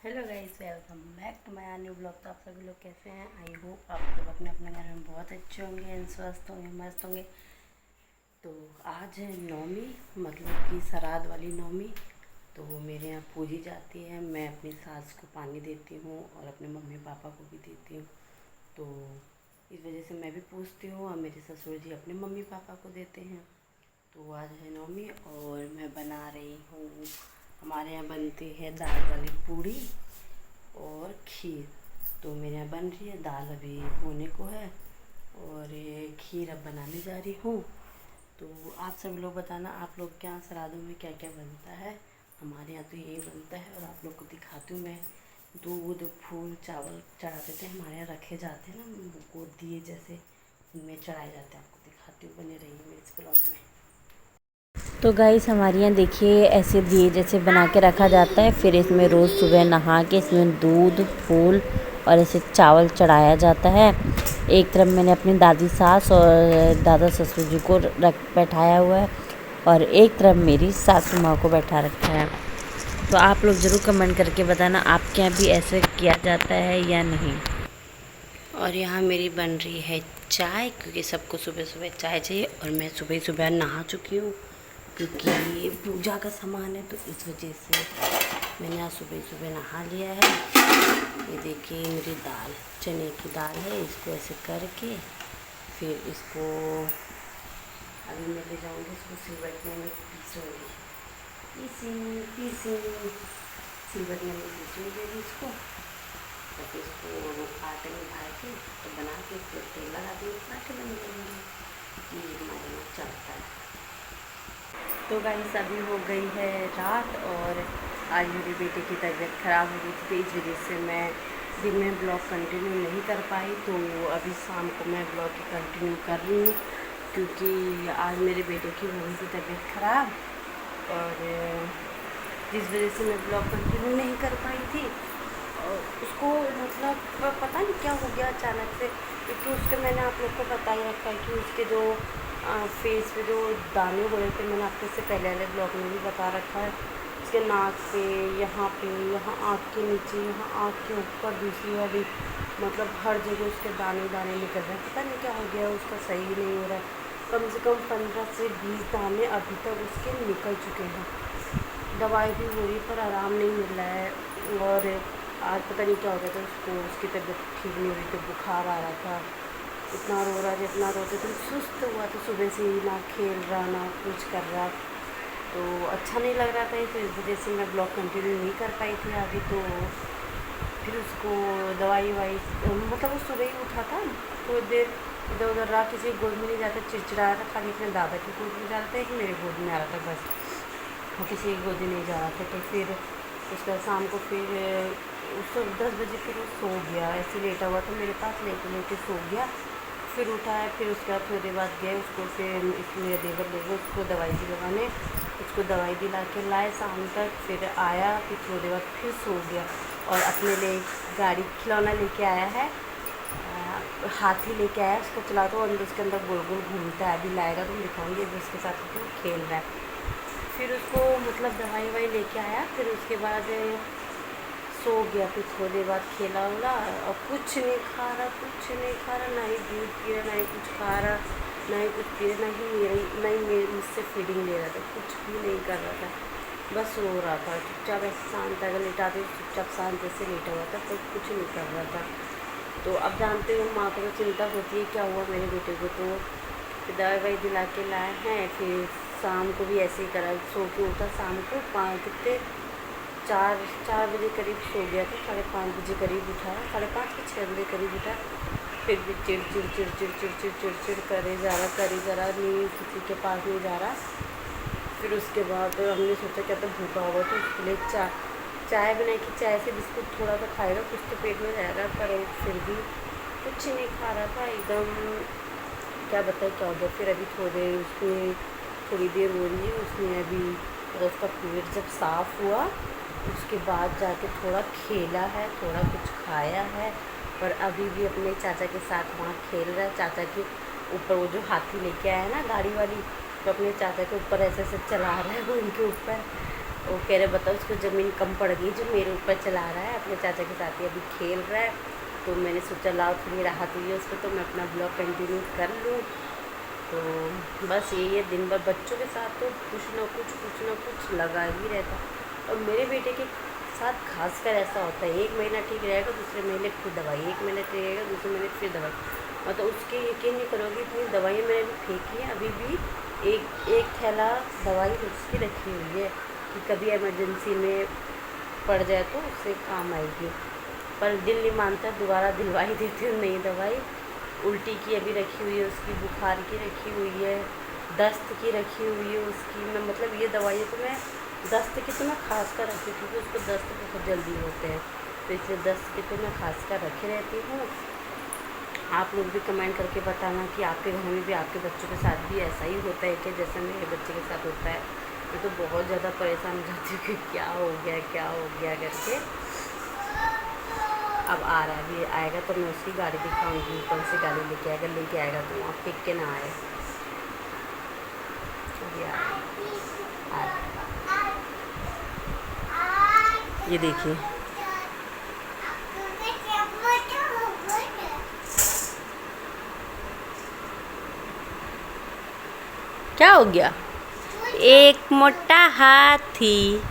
Hello guys, welcome back to my new blog. तो आप सभी लोग कैसे हैं? आई होप आप लोग अपने अपने घर में बहुत अच्छे होंगे एंड स्वस्थ होंगे, मस्त होंगे। तो आज है नौमी, मतलब कि श्राद्ध वाली नौमी। तो मेरे यहाँ पूजी जाती है। मैं अपनी सास को पानी देती हूँ और अपने मम्मी पापा को भी देती हूँ। तो इस वजह से मैं भी पूछती हूँ और मेरे ससुर जी अपने मम्मी पापा को देते हैं। तो आज है नौमी और मैं बना रही हूँ, हमारे यहाँ बनती है दाल वाली पूड़ी और खीर। तो मेरे यहाँ बन रही है, दाल अभी होने को है और ये खीर अब बनाने जा रही हूँ। तो आप सब लोग बताना आप लोग के यहाँ श्राद्धों में क्या क्या बनता है। हमारे यहाँ तो यही बनता है और आप लोग को दिखाती हूँ मैं। दूध फूल चावल चढ़ाते थे, हमारे यहाँ रखे जाते हैं ना, वो दिए जैसे उनमें चढ़ाए जाते हैं। आपको दिखाती हूँ, बने रहिए मेरे इस ब्लॉग में। तो गाइस हमारे यहाँ देखिए ऐसे दिए जैसे बना के रखा जाता है, फिर इसमें रोज़ सुबह नहा के इसमें दूध फूल और ऐसे चावल चढ़ाया जाता है। एक तरफ मैंने अपनी दादी सास और दादा ससुर जी को रख बैठाया हुआ है और एक तरफ मेरी सासू माँ को बैठा रखा है। तो आप लोग ज़रूर कमेंट करके बताना आपके यहाँ भी ऐसे किया जाता है या नहीं। और यहाँ मेरी बन रही है चाय, क्योंकि सबको सुबह सुबह चाय चाहिए और मैं सुबह सुबह नहा चुकी हूँ क्योंकि ये पूजा का सामान है। तो इस वजह से मैंने आज सुबह सुबह नहा लिया है। ये देखिए मेरी दाल चने की दाल है, इसको ऐसे करके फिर इसको अभी मैं ले जाऊँगी, इसको सिलबट्टे में पीसूँगी। पीसी पीसी सिलबट्टे में पीसूँगी इसको, तब इसको आटे में भर के तो बना के इसको तेल लगा दिए, आटे बन जाएंगे। ये हमारे यहाँ चलता है। तो गाइस अभी हो गई है रात और आज मेरे बेटे की तबीयत ख़राब हो गई थी, तो इस वजह से मैं दिन में ब्लॉग कंटिन्यू नहीं कर पाई। तो अभी शाम को मैं ब्लॉग कंटिन्यू कर रही हूँ क्योंकि आज मेरे बेटे की हो गई थी तबीयत ख़राब और जिस वजह से मैं ब्लॉग कंटिन्यू नहीं कर पाई थी। और उसको मतलब पता नहीं क्या हो गया अचानक से, क्योंकि उसके मैंने आप लोग को बता ही रखा है कि उसके जो फेस पे जो दाने हो रहे थे, मैंने आपको इससे पहले वाले ब्लॉग में भी बता रखा है। उसके नाक पे, यहाँ आँख के नीचे, यहाँ आँख के ऊपर दूसरी वाली, मतलब हर जगह उसके दाने दाने निकल रहे हैं। पता नहीं क्या हो गया, उसका सही नहीं हो रहा है। कम से कम 15 से 20 दाने अभी तक उसके निकल चुके हैं। दवाई भी हो रही पर आराम नहीं मिल रहा है। और आज पता नहीं क्या हो गया था उसको, उसकी तबीयत ठीक नहीं हो रही थी, बुखार आ रहा था, इतना रो रहा था, इतना रोते थे, सुस्त हुआ तो सुबह से ही ना खेल रहा ना कुछ कर रहा। तो अच्छा नहीं लग रहा था, तो इस वजह से मैं ब्लॉग कंटिन्यू नहीं कर पाई थी अभी। तो फिर उसको दवाई वाई, मतलब वो सुबह ही उठा था, थोड़ी देर इधर उधर रहा, किसी गोद में नहीं जाता, चिड़चिड़ा रहा था, खाली अपने दादा की गोद में जा रहा था, एक मेरे गोद में आ रहा था, बस वो किसी की गोद में नहीं जा रहा था। तो फिर उसका शाम को फिर उसको 10 बजे फिर वो सो गया, ऐसे लेटा हुआ था मेरे पास, लेटे लेटे सो गया। फिर उठाया, फिर उसके बाद थोड़ी देर बाद गए उसको, फिर मेरे देवर ले गए उसको दवाई दिलवाने, उसको दवाई दिला के लाए शाम तक। फिर आया, फिर थोड़ी देर बाद फिर सो गया और अपने लिए गाड़ी खिलौना लेके आया है, हाथी लेके आया, उसको चलाता हुआ अंदर, उसके अंदर गोल गोल घूमता है। अभी लाएगा तो दिखाऊंगी, अभी उसके साथ तो खेल रहा है। फिर उसको मतलब दवाई वाई लेके आया, फिर उसके बाद सो गया। फिर थोड़ी देर बाद खेला उला और कुछ नहीं खा रहा, कुछ नहीं खा रहा, ना ही दूध पी रहा, ना ही कुछ खा रहा, ना ही कुछ पी रहा, ना ही मेरे मुझसे फीडिंग ले रहा था, कुछ भी नहीं कर रहा था, बस रो रहा था चुपचाप ऐसे शांत। अगर लेटाते चुपचाप शांत ऐसे लेटा हुआ था, तो कुछ नहीं कर रहा था। तो अब जानते हो माँ को तो चिंता होती है क्या हुआ मेरे बेटे को। तो फिर दवाई वाई दिला के लाए हैं। फिर शाम को भी ऐसे ही करा, सो के उठा शाम को 5 कितने 4 बजे करीब सो गया था, 5:30 बजे करीब उठा, 5:30 के 6 बजे करीब उठा। फिर भी चिड़ चिड़ चिड़ चिड़ चिड़ चिड़ चिड़ चिड़ करे जा रहा, नहीं किसी के पास नहीं जा रहा। फिर उसके बाद हमने सोचा क्या तो भूखा होगा, तो उसके लिए चाय बनाई कि चाय से बिस्कुट थोड़ा सा खाएगा, कुछ तो पेट में जाएगा, पर फिर भी कुछ नहीं खा रहा था एकदम। क्या बताए क्या हो गया। फिर अभी थोड़ी देर हो रही है, उसने अभी उसका पेट जब साफ़ हुआ उसके बाद जाके थोड़ा खेला है, थोड़ा कुछ खाया है, और अभी भी अपने चाचा के साथ वहाँ खेल रहा है। चाचा के ऊपर वो जो हाथी लेके आया है ना गाड़ी वाली, तो अपने चाचा के ऊपर ऐसे ऐसे चला रहा है वो उनके ऊपर। वो कह रहे बताओ उसको ज़मीन कम पड़ गई जो मेरे ऊपर चला रहा है, अपने चाचा के साथ ही अभी खेल रहा है। तो मैंने सोचा लाओ थोड़ी राहत हुई है उसको, तो मैं अपना ब्लॉग कंटिन्यू कर लूँ। तो बस यही है, दिन भर बच्चों के साथ तो कुछ ना कुछ लगा ही रहता। और मेरे बेटे के साथ खासकर ऐसा होता है, 1 महीना ठीक रहेगा, दूसरे महीने फिर दवाई, 1 महीना ठीक रहेगा, दूसरे महीने फिर दवाई। मतलब उसके यकीन नहीं करोगे इतनी दवाइयाँ मैंने अभी फेंकी हैं, अभी भी एक थैला दवाई उसकी रखी हुई है कि कभी इमरजेंसी में पड़ जाए तो उससे काम आएगी। पर दिल नहीं मानता, दोबारा दिलवा ही देते हैं नई दवाई। उल्टी की अभी रखी हुई है उसकी, बुखार की रखी हुई है, दस्त की रखी हुई है उसकी। मैं मतलब ये दवाइयाँ तो मैं दस्त की तो मैं खास कर रखी, क्योंकि उसको दस्त बहुत जल्दी होते हैं, तो इसलिए दस्त की तो मैं खास कर रखे रहती हूँ। आप लोग भी कमेंट करके बताना कि आपके घर में भी आपके बच्चों के साथ भी ऐसा ही होता है कि जैसा मेरे बच्चे के साथ होता है। मैं तो बहुत ज़्यादा परेशान हो जाती हूँ कि क्या हो गया करके। अब आ रहा है, अभी आएगा तो मैं उसकी गाड़ी दिखाऊंगी, कौन सी गाड़ी लेके आएगा तो आप फेंक के ना आए। अभी आ रहा है। ये देखिए क्या हो गया, एक मोटा हाथी।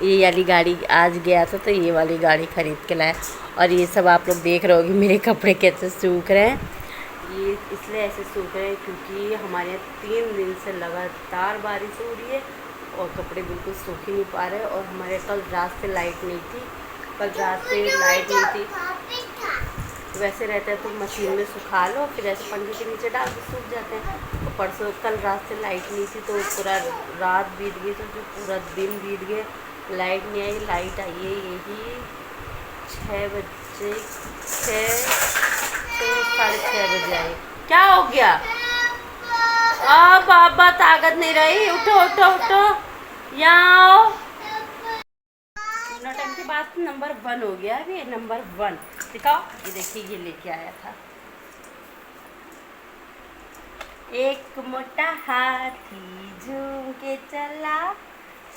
ये वाली गाड़ी आज गया था तो ये वाली गाड़ी ख़रीद के लाया। और ये सब आप लोग देख रहे होगे मेरे कपड़े कैसे सूख रहे हैं। ये इसलिए ऐसे सूख रहे हैं क्योंकि हमारे यहाँ 3 दिन से लगातार बारिश हो रही है और कपड़े बिल्कुल सूख ही नहीं पा रहे। और हमारे कल रात से लाइट नहीं थी, वैसे रहता है तो मशीन में सुखा लो, फिर ऐसे पंखे के नीचे डाल के सूख जाते हैं। तो परसों कल रात से लाइट नहीं थी तो पूरा रात बीत गई, तो पूरा दिन बीत गए, लाइट नहीं आई। लाइट आई है यही 6 बजे, 6-6:30 बजे आई। क्या हो गया? बाबा ताकत नहीं रही, उठो यहाँ आओ। नौटंकी बात नंबर 1 हो गया अभी, नंबर 1 दिखाओ। ये देखिए ये लेके आया था एक मोटा हाथी झूम के चला।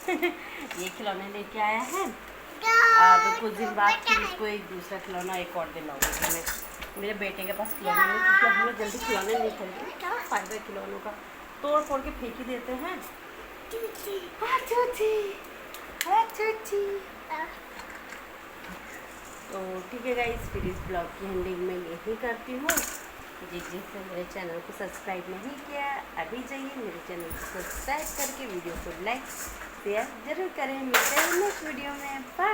ये खिलौने लेके आया है। अब कुछ दिन बाद फिर इसको एक दूसरा खिलौना एक और दिलाऊंगी मैं। मेरे बेटे के पास खिलौने नहीं, क्योंकि हम लोग जल्दी खिलौने नहीं खरीदते, क्या फ़ायदा है खिलौनों का, तोड़ फोड़ के फेंक ही देते हैं। तो ठीक है गाइस, फिर इस ब्लॉग की एंडिंग में यही करती हूँ। जिसने मेरे चैनल को सब्सक्राइब नहीं किया अभी जाइए मेरे चैनल को सब्सक्राइब करके वीडियो को लाइक शेयर ज़रूर करें। मिलते हैं नेक्स्ट वीडियो में। बाय।